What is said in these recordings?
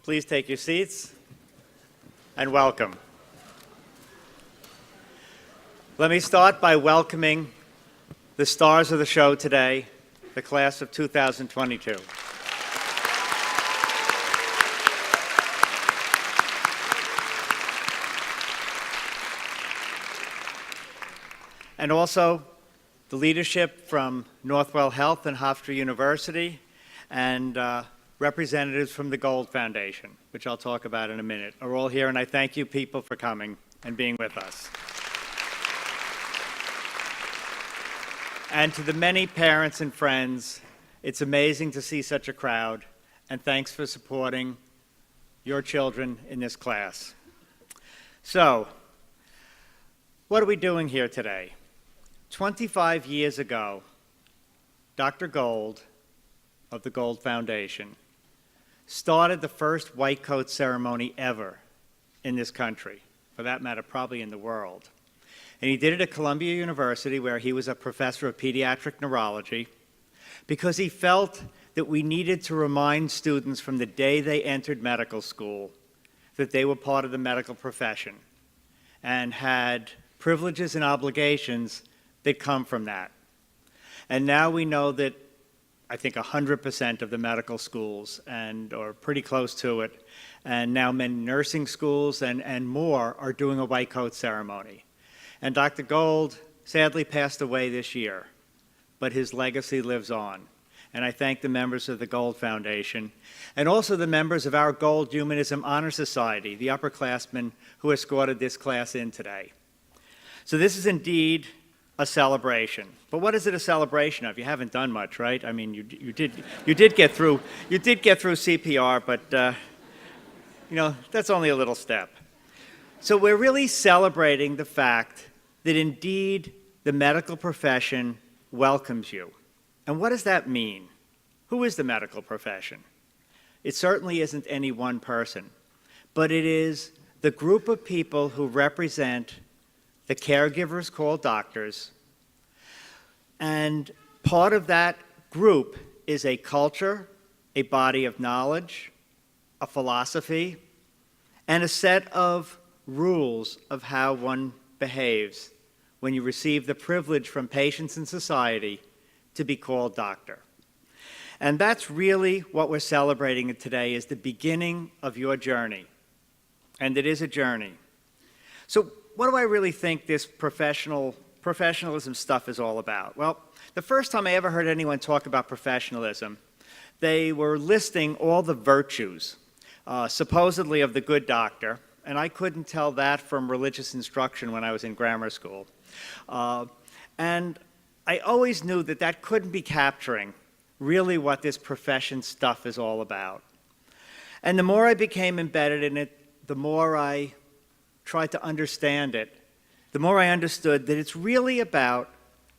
Please take your seats and welcome. Let me start by welcoming the stars of the show today, the class of 2022. And also the leadership from Northwell Health and Hofstra University and representatives from the Gold Foundation, which I'll talk about in a minute, are all here, and I thank you people for coming and being with us. And to the many parents and friends, it's amazing to see such a crowd, and thanks for supporting your children in this class. So, what are we doing here today? 25 years ago, Dr. Gold of the Gold Foundation started the first white coat ceremony ever in this country, for that matter, probably in the world. And he did it at Columbia University, where he was a professor of pediatric neurology, because he felt that we needed to remind students from the day they entered medical school that they were part of the medical profession and had privileges and obligations that come from that. And now we know that I think 100% of the medical schools, or pretty close to it, and now many nursing schools and more are doing a white coat ceremony. And Dr. Gold sadly passed away this year, but his legacy lives on. And I thank the members of the Gold Foundation, and also the members of our Gold Humanism Honor Society, the upperclassmen who escorted this class in today. So this is indeed a celebration. But what is it a celebration of? You haven't done much, right? I mean, you did get through CPR, but you know, that's only a little step. So we're really celebrating the fact that indeed the medical profession welcomes you. And what does that mean? Who is the medical profession? It certainly isn't any one person, but it is the group of people who represent the caregivers called doctors, and part of that group is a culture, a body of knowledge, a philosophy, and a set of rules of how one behaves when you receive the privilege from patients and society to be called doctor. And that's really what we're celebrating today, is the beginning of your journey. And it is a journey. So what do I really think this professionalism stuff is all about? Well, the first time I ever heard anyone talk about professionalism, they were listing all the virtues, supposedly of the good doctor, and I couldn't tell that from religious instruction when I was in grammar school. And I always knew that that couldn't be capturing really what this profession stuff is all about. And the more I became embedded in it, the more I tried to understand it, the more I understood that it's really about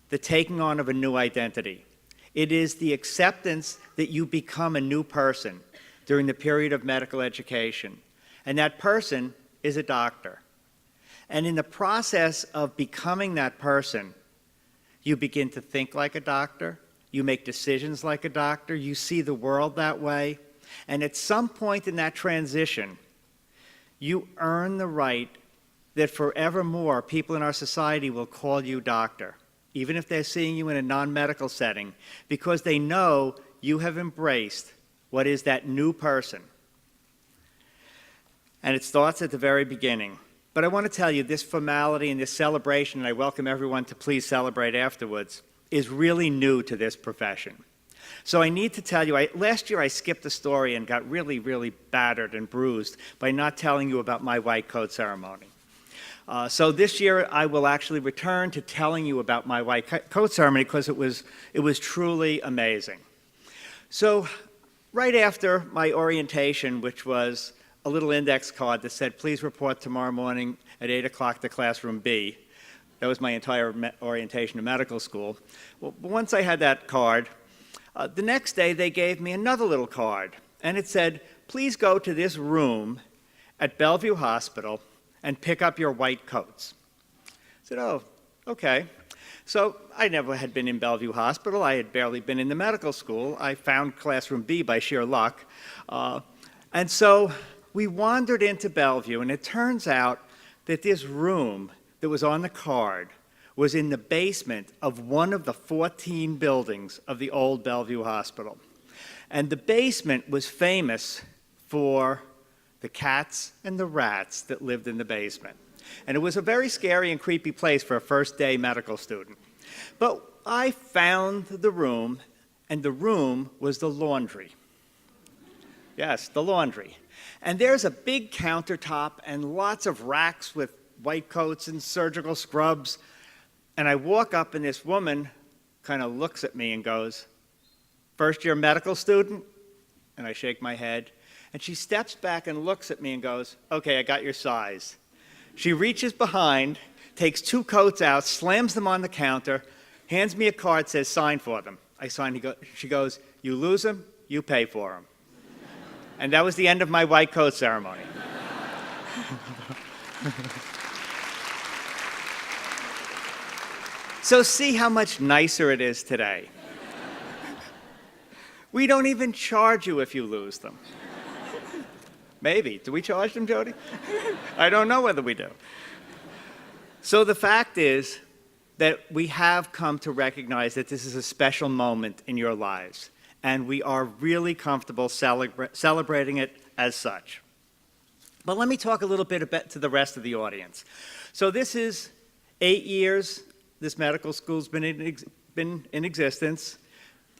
the taking on of a new identity. It is the acceptance that you become a new person during the period of medical education. And that person is a doctor. And in the process of becoming that person, you begin to think like a doctor, you make decisions like a doctor, you see the world that way, and at some point in that transition, you earn the right that forevermore people in our society will call you doctor, even if they're seeing you in a non-medical setting, because they know you have embraced what is that new person. And it starts at the very beginning. But I want to tell you, this formality and this celebration, and I welcome everyone to please celebrate afterwards, is really new to this profession. So I need to tell you, last year I skipped a story and got really, really battered and bruised by not telling you about my white coat ceremony. So this year I will actually return to telling you about my white coat ceremony, because it was truly amazing. So right after my orientation, which was a little index card that said, please report tomorrow morning at 8 o'clock to classroom B. That was my entire orientation to medical school. Well, once I had that card, the next day they gave me another little card, and it said, please go to this room at Bellevue Hospital and pick up your white coats. I said, oh, okay. So I never had been in Bellevue Hospital. I had barely been in the medical school. I found classroom B by sheer luck. And so we wandered into Bellevue, and it turns out that this room that was on the card was in the basement of one of the 14 buildings of the old Bellevue Hospital. And the basement was famous for the cats and the rats that lived in the basement. And it was a very scary and creepy place for a first-day medical student. But I found the room, and the room was the laundry. Yes, the laundry. And there's a big countertop and lots of racks with white coats and surgical scrubs. And I walk up, and this woman kind of looks at me and goes, "First-year medical student?" And I shake my head. And she steps back and looks at me and goes, "Okay, I got your size." She reaches behind, takes 2 coats out, slams them on the counter, hands me a card, says, "Sign for them." I sign. She goes, "You lose them, you pay for them." And that was the end of my white coat ceremony. So see how much nicer it is today. We don't even charge you if you lose them. Maybe. Do we charge them, Jody? I don't know whether we do. So the fact is that we have come to recognize that this is a special moment in your lives, and we are really comfortable celebrating it as such. But let me talk a little bit to the rest of the audience. So this is 8 years this medical school's been in existence,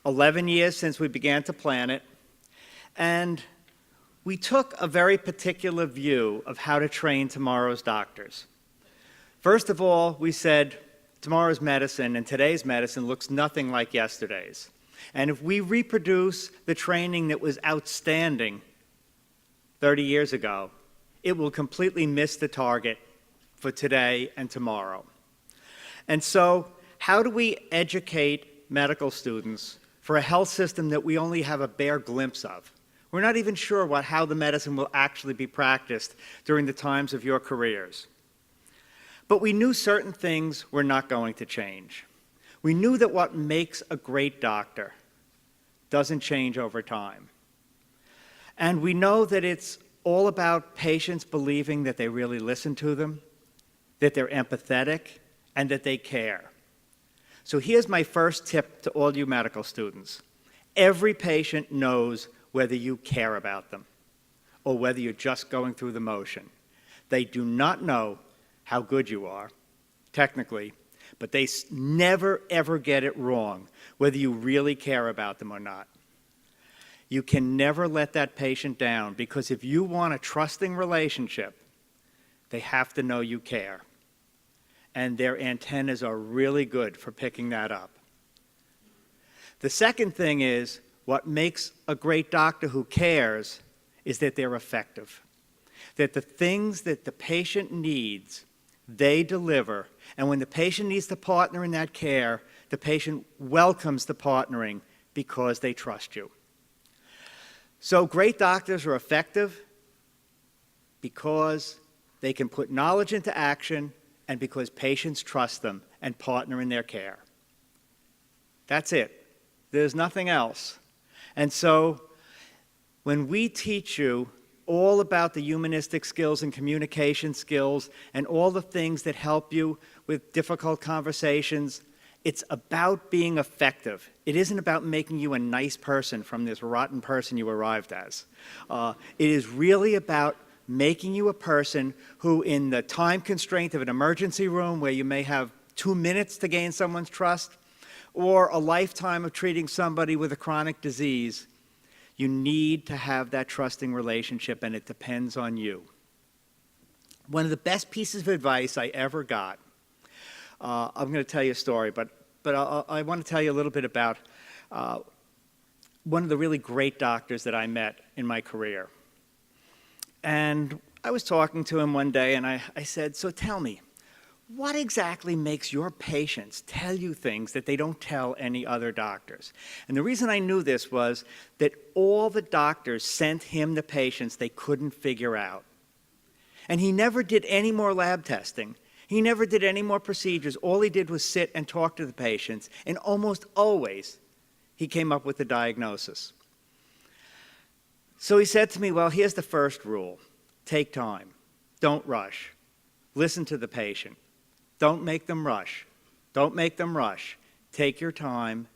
11 years since we began to plan it, and we took a very particular view of how to train tomorrow's doctors. First of all, we said tomorrow's medicine and today's medicine looks nothing like yesterday's. And if we reproduce the training that was outstanding 30 years ago, it will completely miss the target for today and tomorrow. And so, how do we educate medical students for a health system that we only have a bare glimpse of? We're not even sure how the medicine will actually be practiced during the times of your careers. But we knew certain things were not going to change. We knew that what makes a great doctor doesn't change over time. And we know that it's all about patients believing that they really listen to them, that they're empathetic, and that they care. So here's my first tip to all you medical students. Every patient knows whether you care about them or whether you're just going through the motion. They do not know how good you are, technically, but they never, ever get it wrong, whether you really care about them or not. You can never let that patient down, because if you want a trusting relationship, they have to know you care. And their antennas are really good for picking that up. The second thing is, what makes a great doctor who cares is that they're effective. That the things that the patient needs, they deliver. And when the patient needs to partner in that care, the patient welcomes the partnering because they trust you. So great doctors are effective because they can put knowledge into action and because patients trust them and partner in their care. That's it. There's nothing else. And so when we teach you all about the humanistic skills and communication skills and all the things that help you with difficult conversations, it's about being effective. It isn't about making you a nice person from this rotten person you arrived as. It is really about making you a person who, in the time constraint of an emergency room where you may have 2 minutes to gain someone's trust, or a lifetime of treating somebody with a chronic disease, you need to have that trusting relationship, and it depends on you. One of the best pieces of advice I ever got, I'm going to tell you a story, but I want to tell you a little bit about one of the really great doctors that I met in my career. And I was talking to him one day, and I said, "So tell me, what exactly makes your patients tell you things that they don't tell any other doctors?" And the reason I knew this was that all the doctors sent him the patients they couldn't figure out. And he never did any more lab testing. He never did any more procedures. All he did was sit and talk to the patients, and almost always he came up with the diagnosis. So he said to me, well, here's the first rule. Take time. Don't rush. Listen to the patient. Don't make them rush. Don't make them rush. Take your time.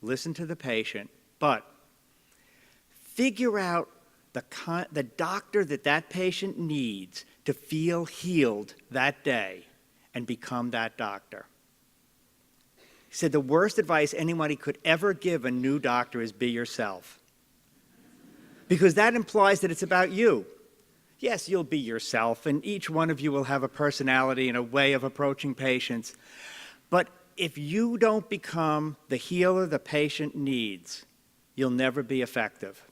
Listen to the patient. But figure out the doctor that patient needs to feel healed that day and become that doctor. He said the worst advice anybody could ever give a new doctor is be yourself. Because that implies that it's about you. Yes, you'll be yourself, and each one of you will have a personality and a way of approaching patients. But if you don't become the healer the patient needs, you'll never be effective.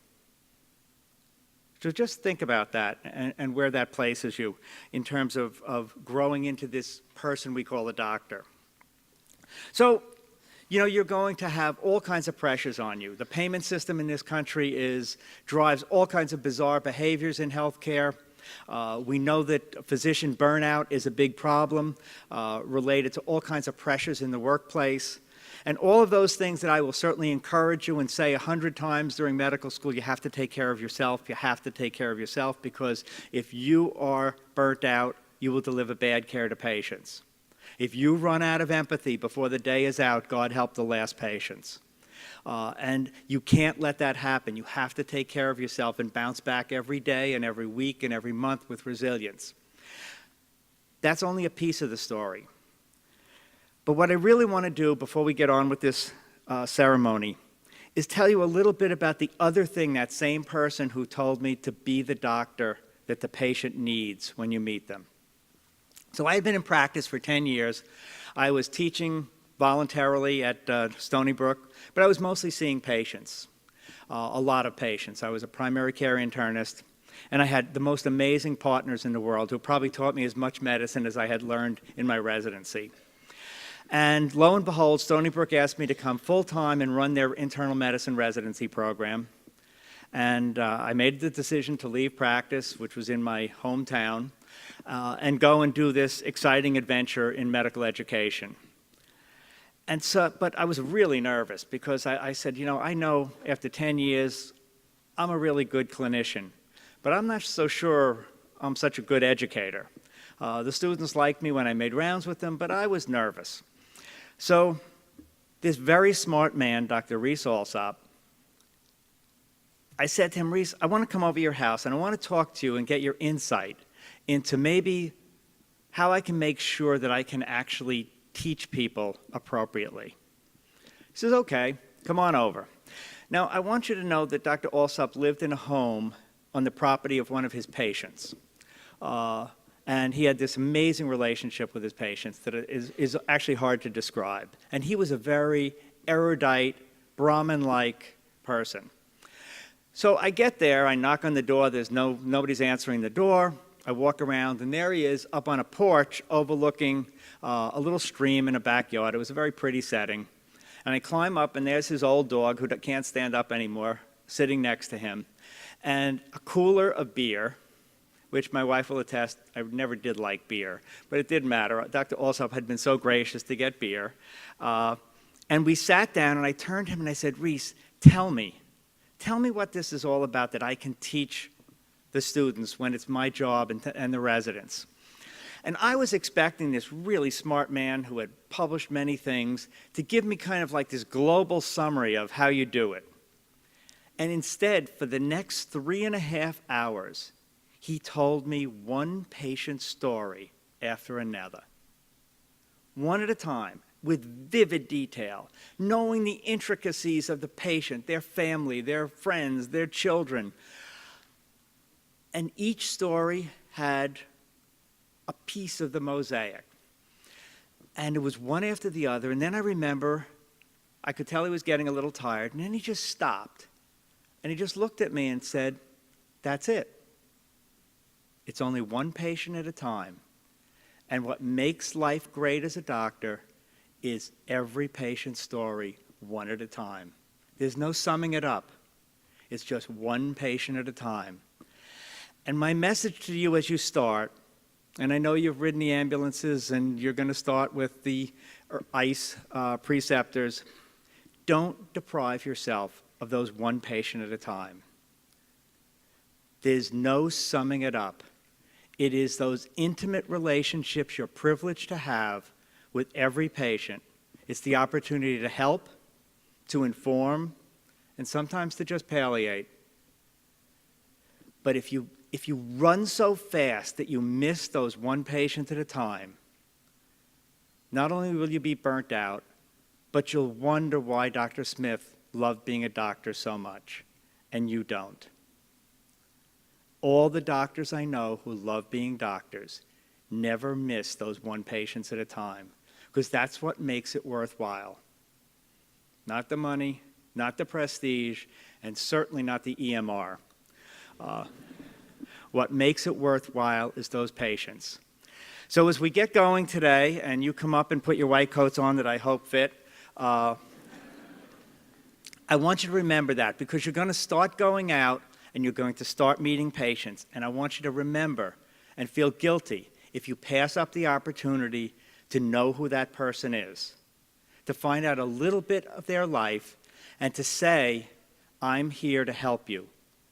So just think about that and where that places you in terms of growing into this person we call a doctor. So, you know, you're going to have all kinds of pressures on you. The payment system in this country drives all kinds of bizarre behaviors in healthcare. We know that physician burnout is a big problem related to all kinds of pressures in the workplace. And all of those things that I will certainly encourage you and say 100 times during medical school, you have to take care of yourself. You have to take care of yourself because if you are burnt out, you will deliver bad care to patients. If you run out of empathy before the day is out, God help the last patients. And you can't let that happen. You have to take care of yourself and bounce back every day and every week and every month with resilience. That's only a piece of the story. But what I really want to do before we get on with this ceremony is tell you a little bit about the other thing that same person who told me to be the doctor that the patient needs when you meet them. So I had been in practice for 10 years. I was teaching voluntarily at Stony Brook, but I was mostly seeing patients, a lot of patients. I was a primary care internist, and I had the most amazing partners in the world who probably taught me as much medicine as I had learned in my residency. And lo and behold, Stony Brook asked me to come full-time and run their internal medicine residency program. And I made the decision to leave practice, which was in my hometown, and go and do this exciting adventure in medical education. And so, but I was really nervous because I said, you know, I know after 10 years, I'm a really good clinician, but I'm not so sure I'm such a good educator. The students liked me when I made rounds with them, but I was nervous. So this very smart man, Dr. Reese Alsop, I said to him, Reese, I want to come over to your house and I want to talk to you and get your insight into maybe how I can make sure that I can actually teach people appropriately. He says, okay, come on over. Now, I want you to know that Dr. Alsop lived in a home on the property of one of his patients. And he had this amazing relationship with his patients that is actually hard to describe. And he was a very erudite, Brahmin-like person. So I get there, I knock on the door, nobody's answering the door. I walk around, and there he is up on a porch overlooking a little stream in a backyard. It was a very pretty setting. And I climb up, and there's his old dog, who can't stand up anymore, sitting next to him, and a cooler of beer, which my wife will attest, I never did like beer, but it didn't matter. Dr. Alsop had been so gracious to get beer. And we sat down, and I turned to him, and I said, Reese, tell me what this is all about that I can teach the students when it's my job and the residents. And I was expecting this really smart man who had published many things to give me kind of like this global summary of how you do it. And instead, for the next 3.5 hours, he told me one patient's story after another, one at a time, with vivid detail, knowing the intricacies of the patient, their family, their friends, their children. And each story had a piece of the mosaic. And it was one after the other. And then I remember, I could tell he was getting a little tired. And then he just stopped. And he just looked at me and said, that's it. It's only one patient at a time. And what makes life great as a doctor is every patient's story, one at a time. There's no summing it up. It's just one patient at a time. And my message to you as you start, and I know you've ridden the ambulances and you're going to start with the ICE preceptors, don't deprive yourself of those one patient at a time. There's no summing it up. It is those intimate relationships you're privileged to have with every patient. It's the opportunity to help, to inform, and sometimes to just palliate. But if you run so fast that you miss those one patient at a time, not only will you be burnt out, but you'll wonder why Dr. Smith loved being a doctor so much, and you don't. All the doctors I know who love being doctors never miss those one patients at a time, because that's what makes it worthwhile. Not the money, not the prestige, and certainly not the EMR. What makes it worthwhile is those patients. So as we get going today, and you come up and put your white coats on that I hope fit, I want you to remember that, because you're going to start going out and you're going to start meeting patients. And I want you to remember and feel guilty if you pass up the opportunity to know who that person is, to find out a little bit of their life, and to say, I'm here to help you,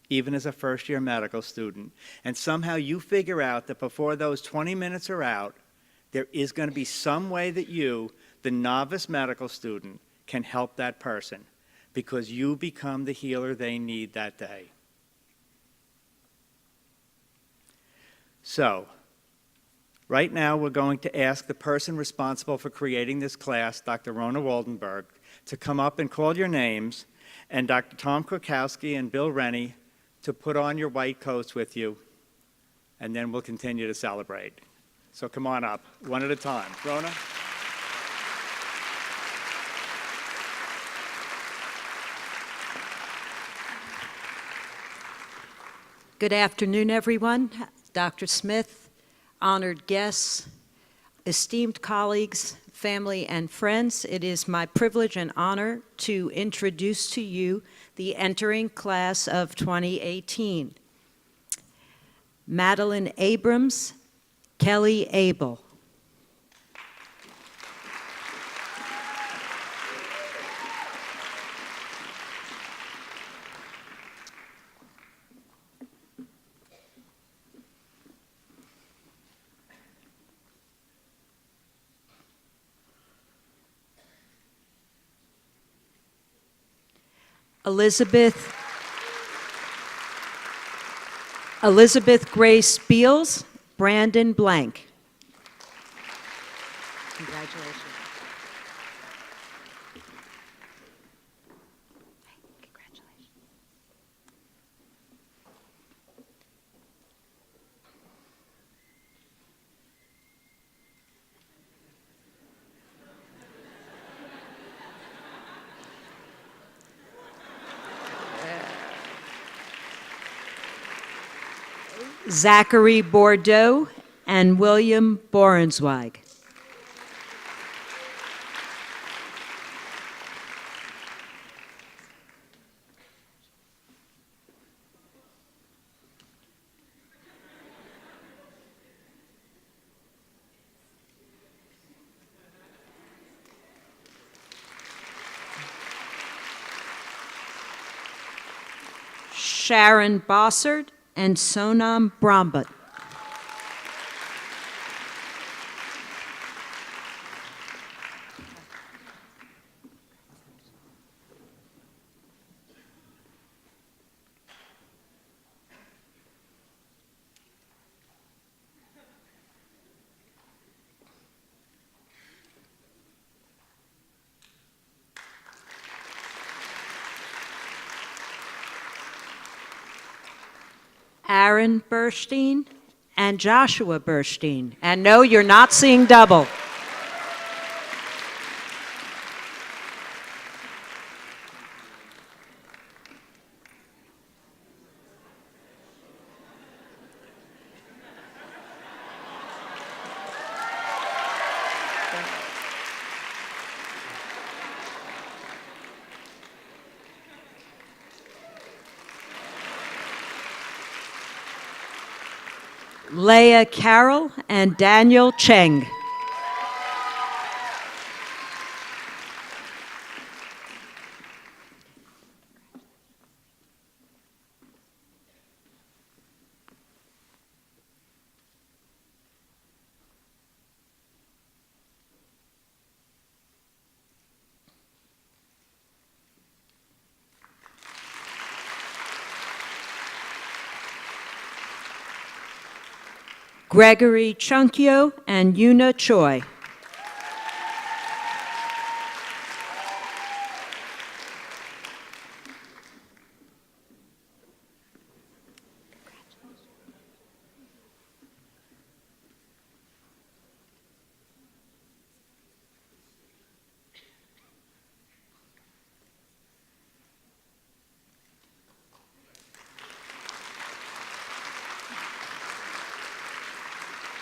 even as a first-year medical student. And somehow you figure out that before those 20 minutes are out, there is going to be some way that you, the novice medical student, can help that person, because you become the healer they need that day. So, right now we're going to ask the person responsible for creating this class, Dr. Rona Waldenberg, to come up and call your names, and Dr. Tom Krakowski and Bill Rennie to put on your white coats with you, and then we'll continue to celebrate. So come on up, one at a time. Rona? Good afternoon, everyone. Dr. Smith, honored guests, esteemed colleagues, family, and friends, it is my privilege and honor to introduce to you the entering class of 2018. Madeline Abrams, Kelly Abel. Elizabeth Grace Beals, Brandon Blank. Congratulations. Zachary Bordeaux and William Borenzweig. Sharon Bossard and Sonam Brahmbhatt. Aaron Burstein and Joshua Burstein. And no, you're not seeing double. Leah Carroll and Daniel Cheng. Gregory Chunkyo and Yuna Choi.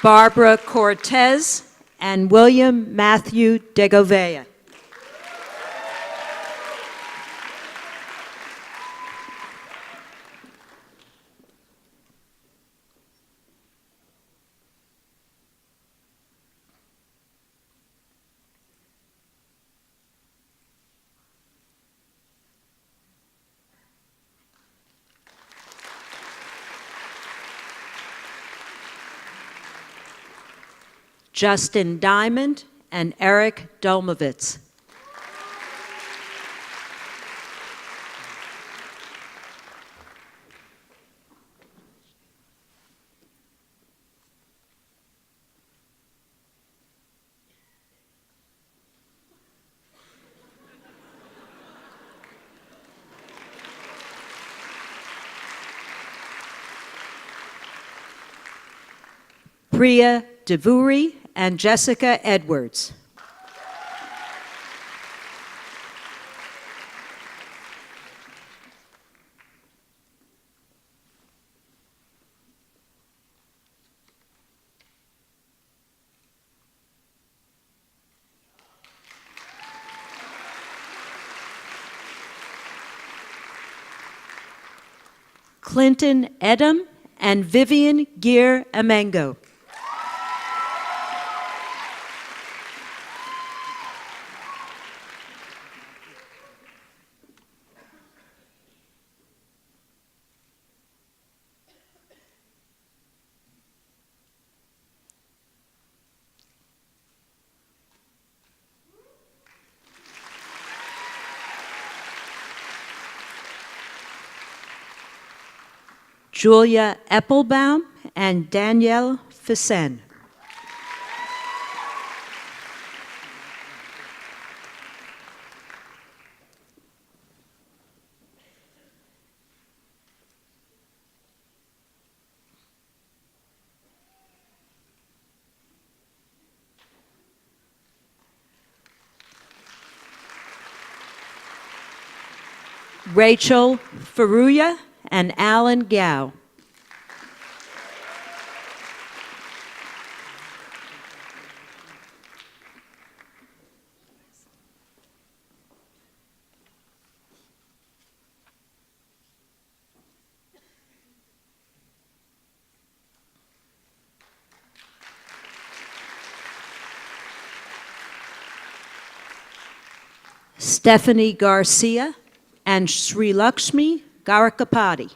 Barbara Cortez and William Matthew Degovea. Justin Diamond and Eric Dolmovitz. Priya Devuri and Jessica Edwards. Clinton Edom and Vivian Gear Amengo. Julia Eppelbaum and Danielle Fissen. Rachel Faruya and Alan Gao. Stephanie Garcia and Sri Lakshmi Garakapati.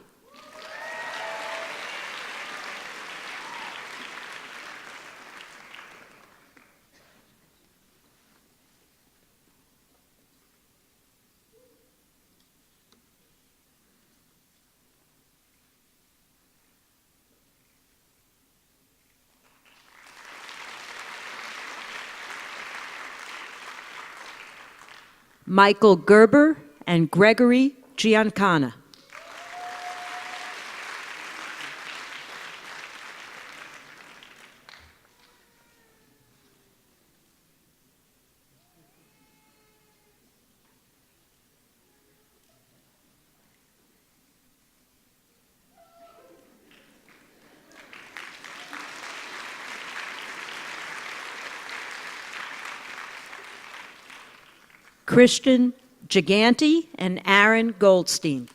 Michael Gerber and Gregory Giancana. Christian Giganti and Aaron Goldstein.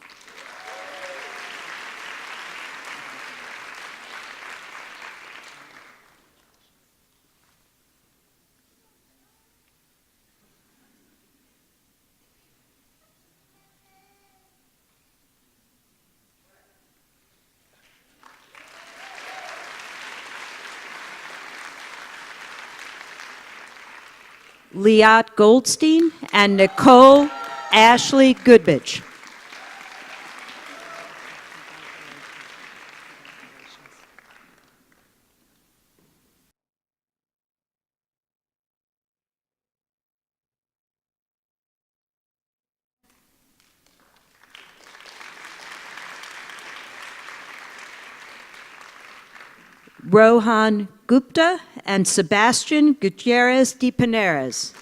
Liat Goldstein and Nicole Ashley Goodbich. Rohan Gupta and Sebastian Gutierrez de Pineras.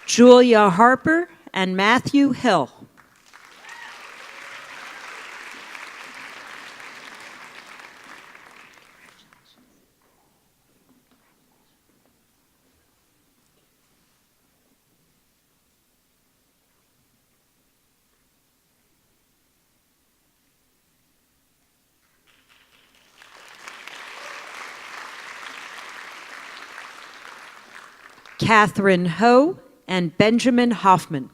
Julia Harper and Matthew Hill. Catherine Ho and Benjamin Hoffman.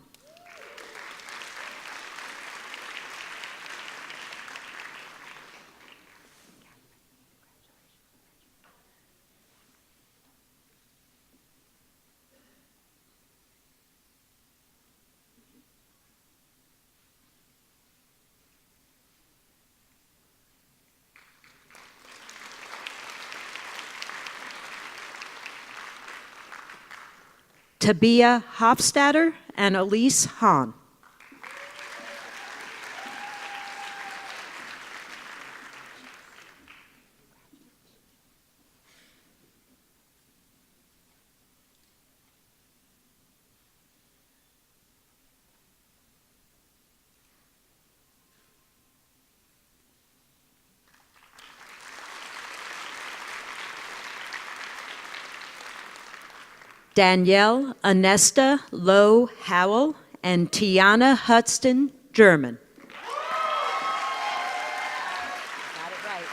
Tabia Hofstadter and Elise Hahn. Danielle Anesta Lowe Howell and Tiana Hudson German. Got it right.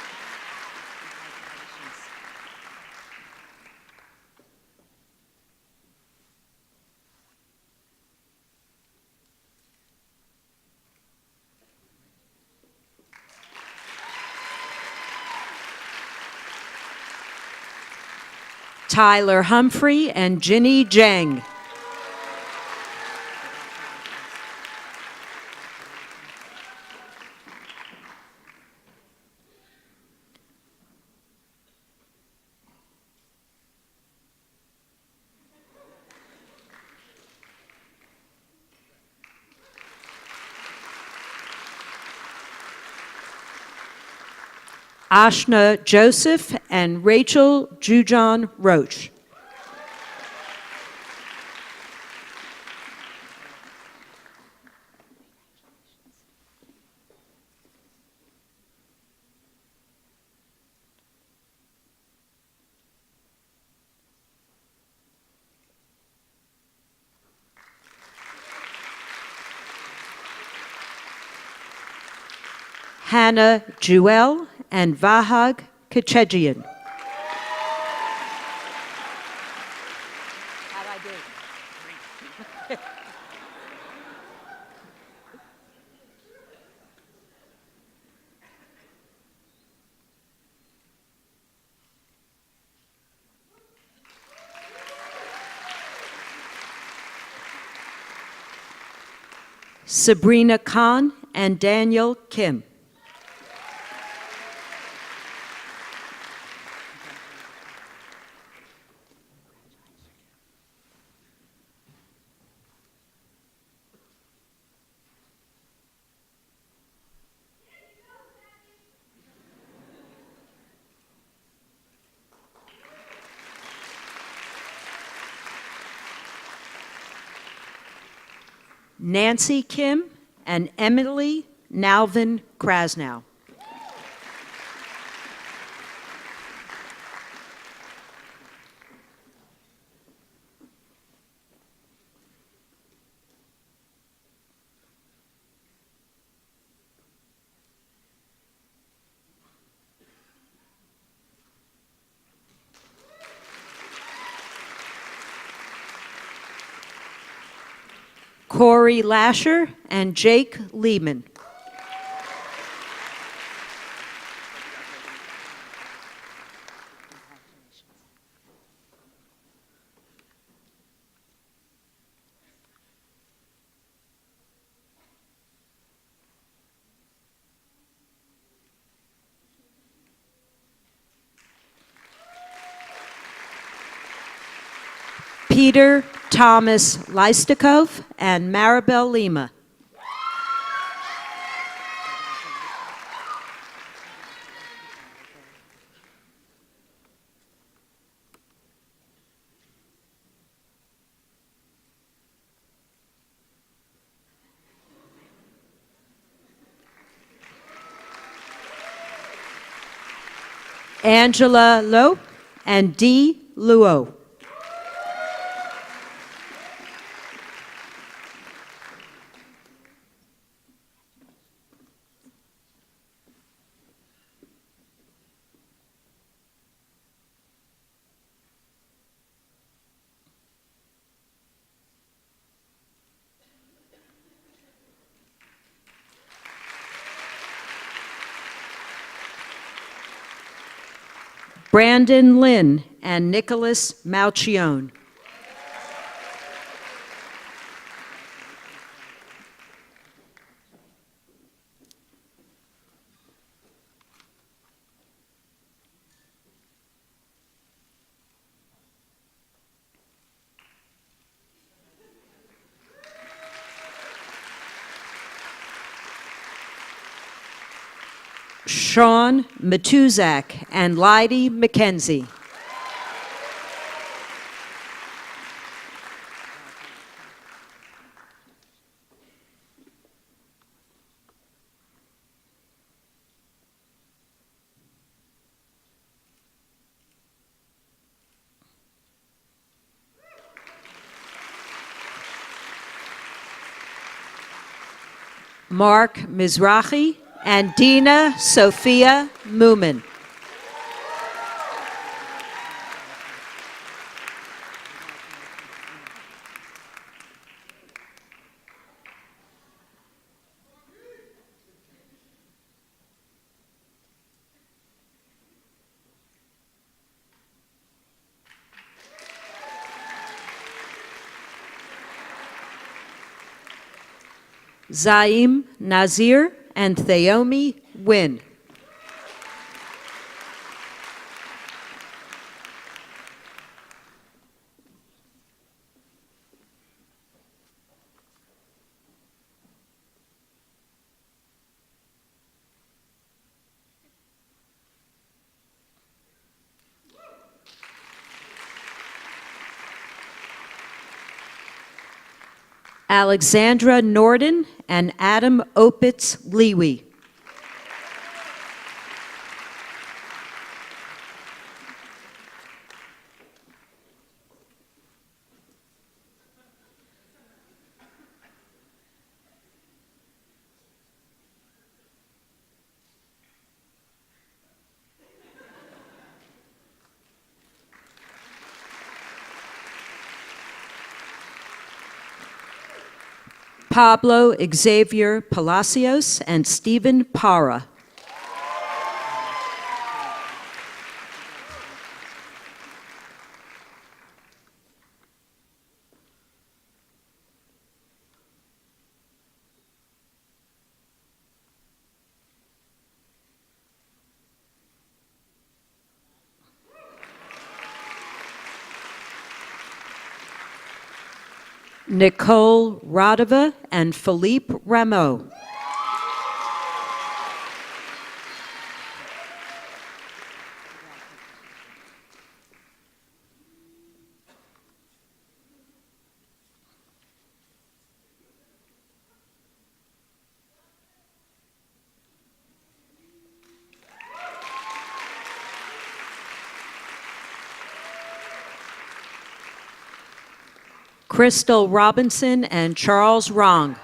Tyler Humphrey and Ginny Jang. Ashna Joseph and Rachel Jujon Roach. Hannah Jewel and Vahag Kachegian. How'd I do? Sabrina Khan and Daniel Kim. Nancy Kim and Emily Nalvin Krasnow. Corey Lasher and Jake Lehman. Peter Thomas Leistikov and Maribel Lima. Angela Lowe and Dee Luo. Brandon Lynn and Nicholas Malchione. Sean Matuzak and Lydie McKenzie. Mark Mizrahi and Dina Sophia Moomin. Zaim Nazir and Theomi Wynn. Alexandra Norden and Adam Opitz Lewy. Pablo Xavier Palacios and Stephen Para. Nicole Radova and Philippe Rameau. Crystal Robinson and Charles Rong.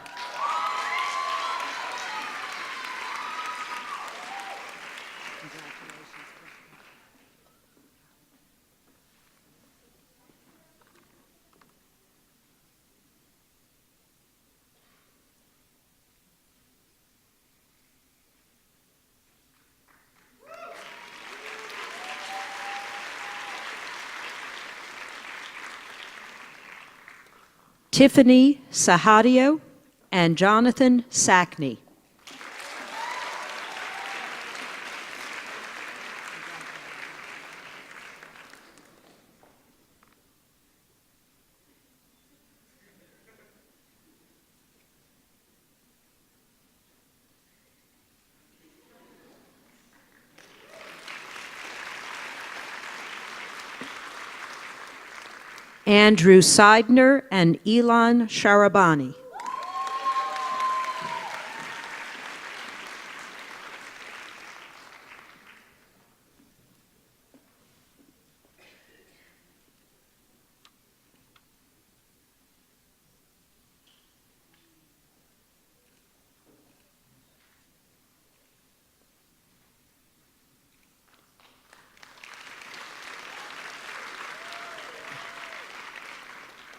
Tiffany Sahadio and Jonathan Sackney. Andrew Seidner and Elon Sharabani.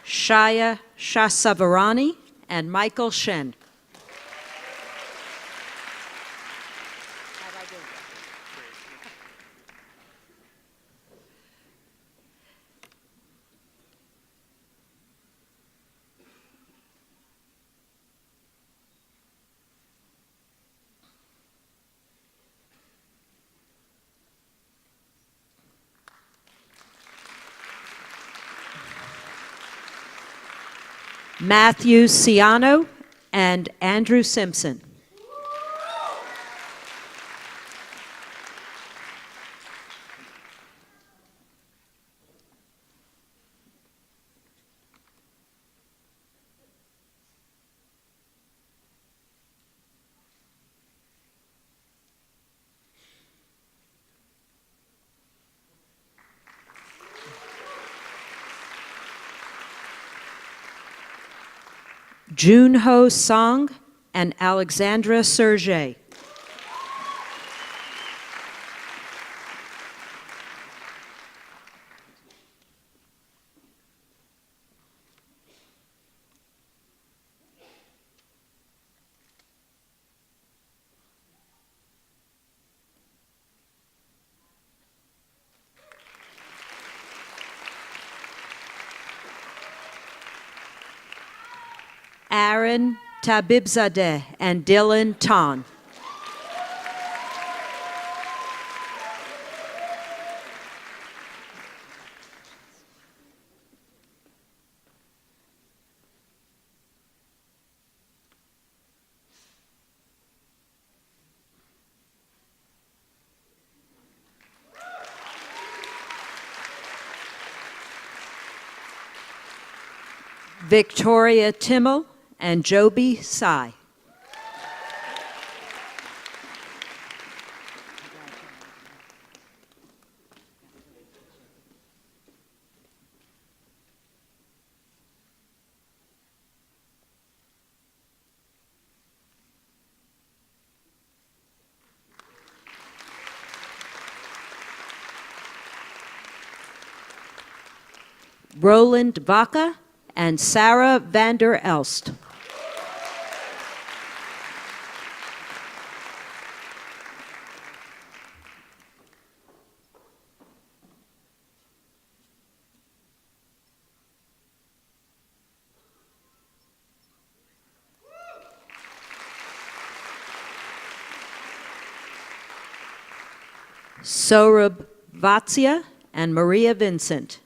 Shaya Shasavarani and Michael Shen. Matthew Ciano and Andrew Simpson. Junho Song and Alexandra Sergey. Aaron Tabibzadeh and Dylan Ton. Victoria Timmel and Joby Sai. Roland Vaca and Sarah Vander Elst. Saurabh Vatsia and Maria Vincent.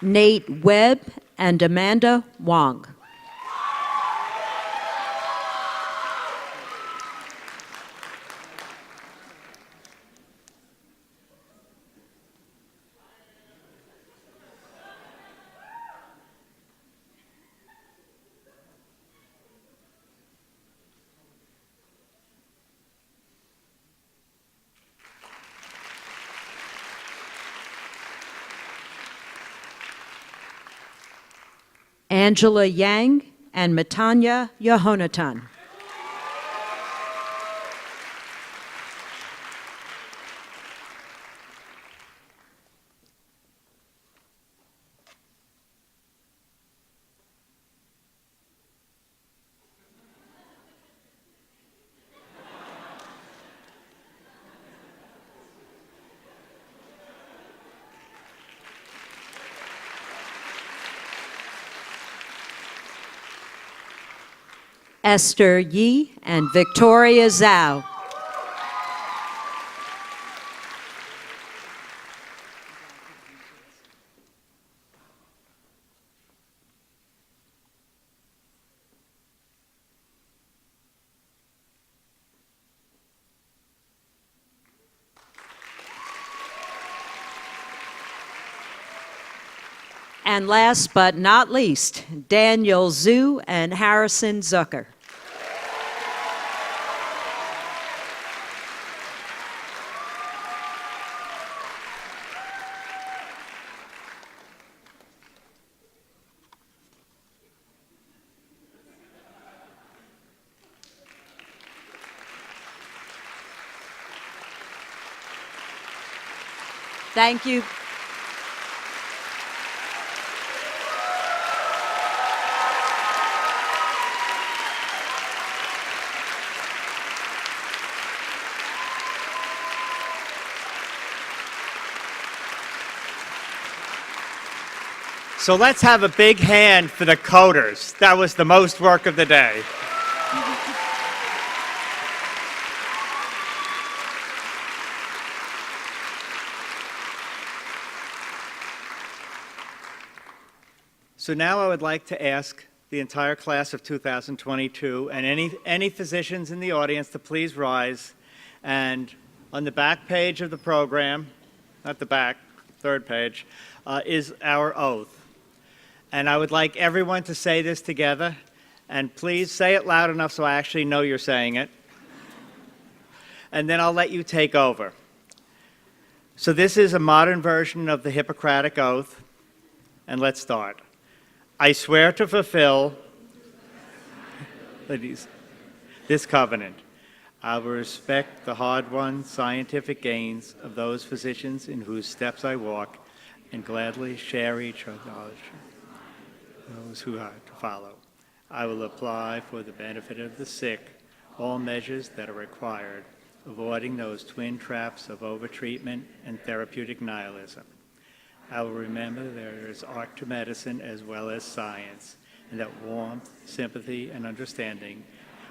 Nate Webb and Amanda Wong. Angela Yang and Matanya Yehonatan. Esther Yi and Victoria Zhao. And last but not least, Daniel Zhu and Harrison Zucker. Thank you. So let's have a big hand for the coders. That was the most work of the day. So now I would like to ask the entire class of 2022 and any physicians in the audience to please rise. And on the back page of the program, not the back, third page, is our oath. And I would like everyone to say this together. And please say it loud enough so I actually know you're saying it. And then I'll let you take over. So this is a modern version of the Hippocratic Oath. And let's start. I swear to fulfill this covenant. I will respect the hard-won scientific gains of those physicians in whose steps I walk, and gladly share each knowledge those who are to follow. I will apply for the benefit of the sick all measures that are required, avoiding those twin traps of overtreatment and therapeutic nihilism. I will remember there is art to medicine as well as science, and that warmth, sympathy, and understanding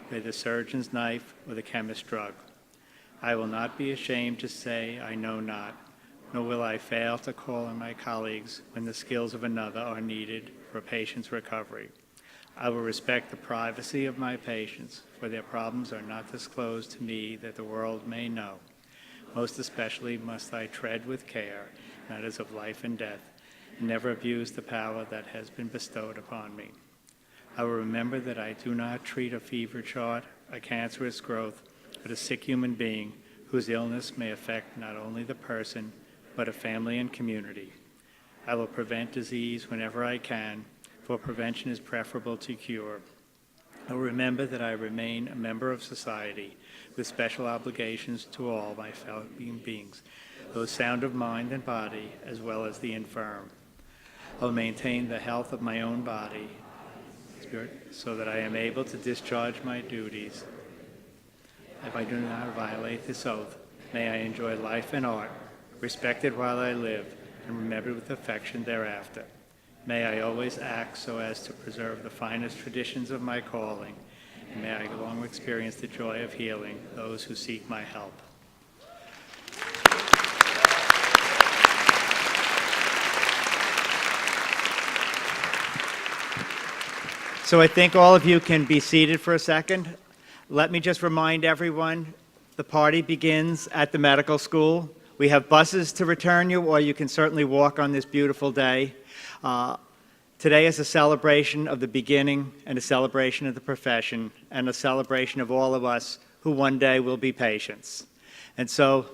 where the surgeon's knife or the chemist's drug. I will not be ashamed to say I know not, nor will I fail to call on my colleagues when the skills of another are needed for a patient's recovery. I will respect the privacy of my patients, for their problems are not disclosed to me that the world may know. Most especially must I tread with care matters of life and death, and never abuse the power that has been bestowed upon me. I will remember that I do not treat a fever chart, a cancerous growth, but a sick human being whose illness may affect not only the person, but a family and community. I will prevent disease whenever I can, for prevention is preferable to cure. I will remember that I remain a member of society with special obligations to all my fellow beings, those sound of mind and body, as well as the infirm. I will maintain the health of my own body, spirit, so that I am able to discharge my duties. If I do not violate this oath, may I enjoy life and art, respected while I live, and remembered with affection thereafter. May I always act so as to preserve the finest traditions of my calling, and may I long experience the joy of healing those who seek my help. So I think all of you can be seated for a second. Let me just remind everyone, the party begins at the medical school. We have buses to return you, or you can certainly walk on this beautiful day. Today is a celebration of the beginning and a celebration of the profession and a celebration of all of us who one day will be patients. And so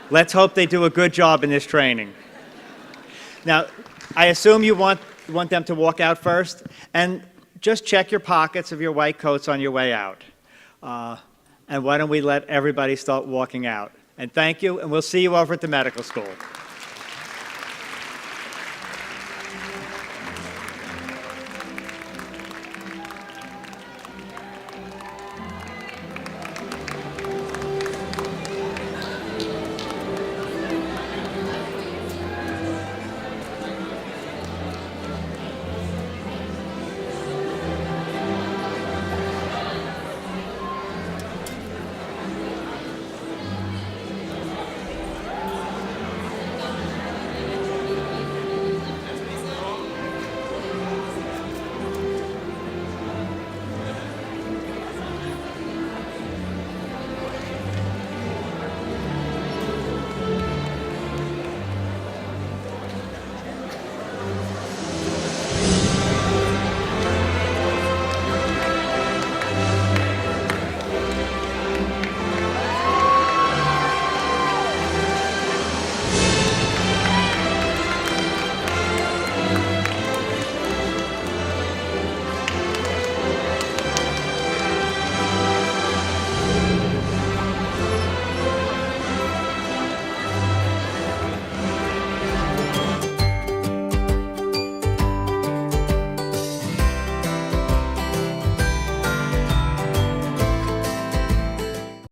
let's hope they do a good job in this training. Now, I assume you want them to walk out first, and just check your pockets of your white coats on your way out. And why don't we let everybody start walking out? And thank you, and we'll see you over at the medical school.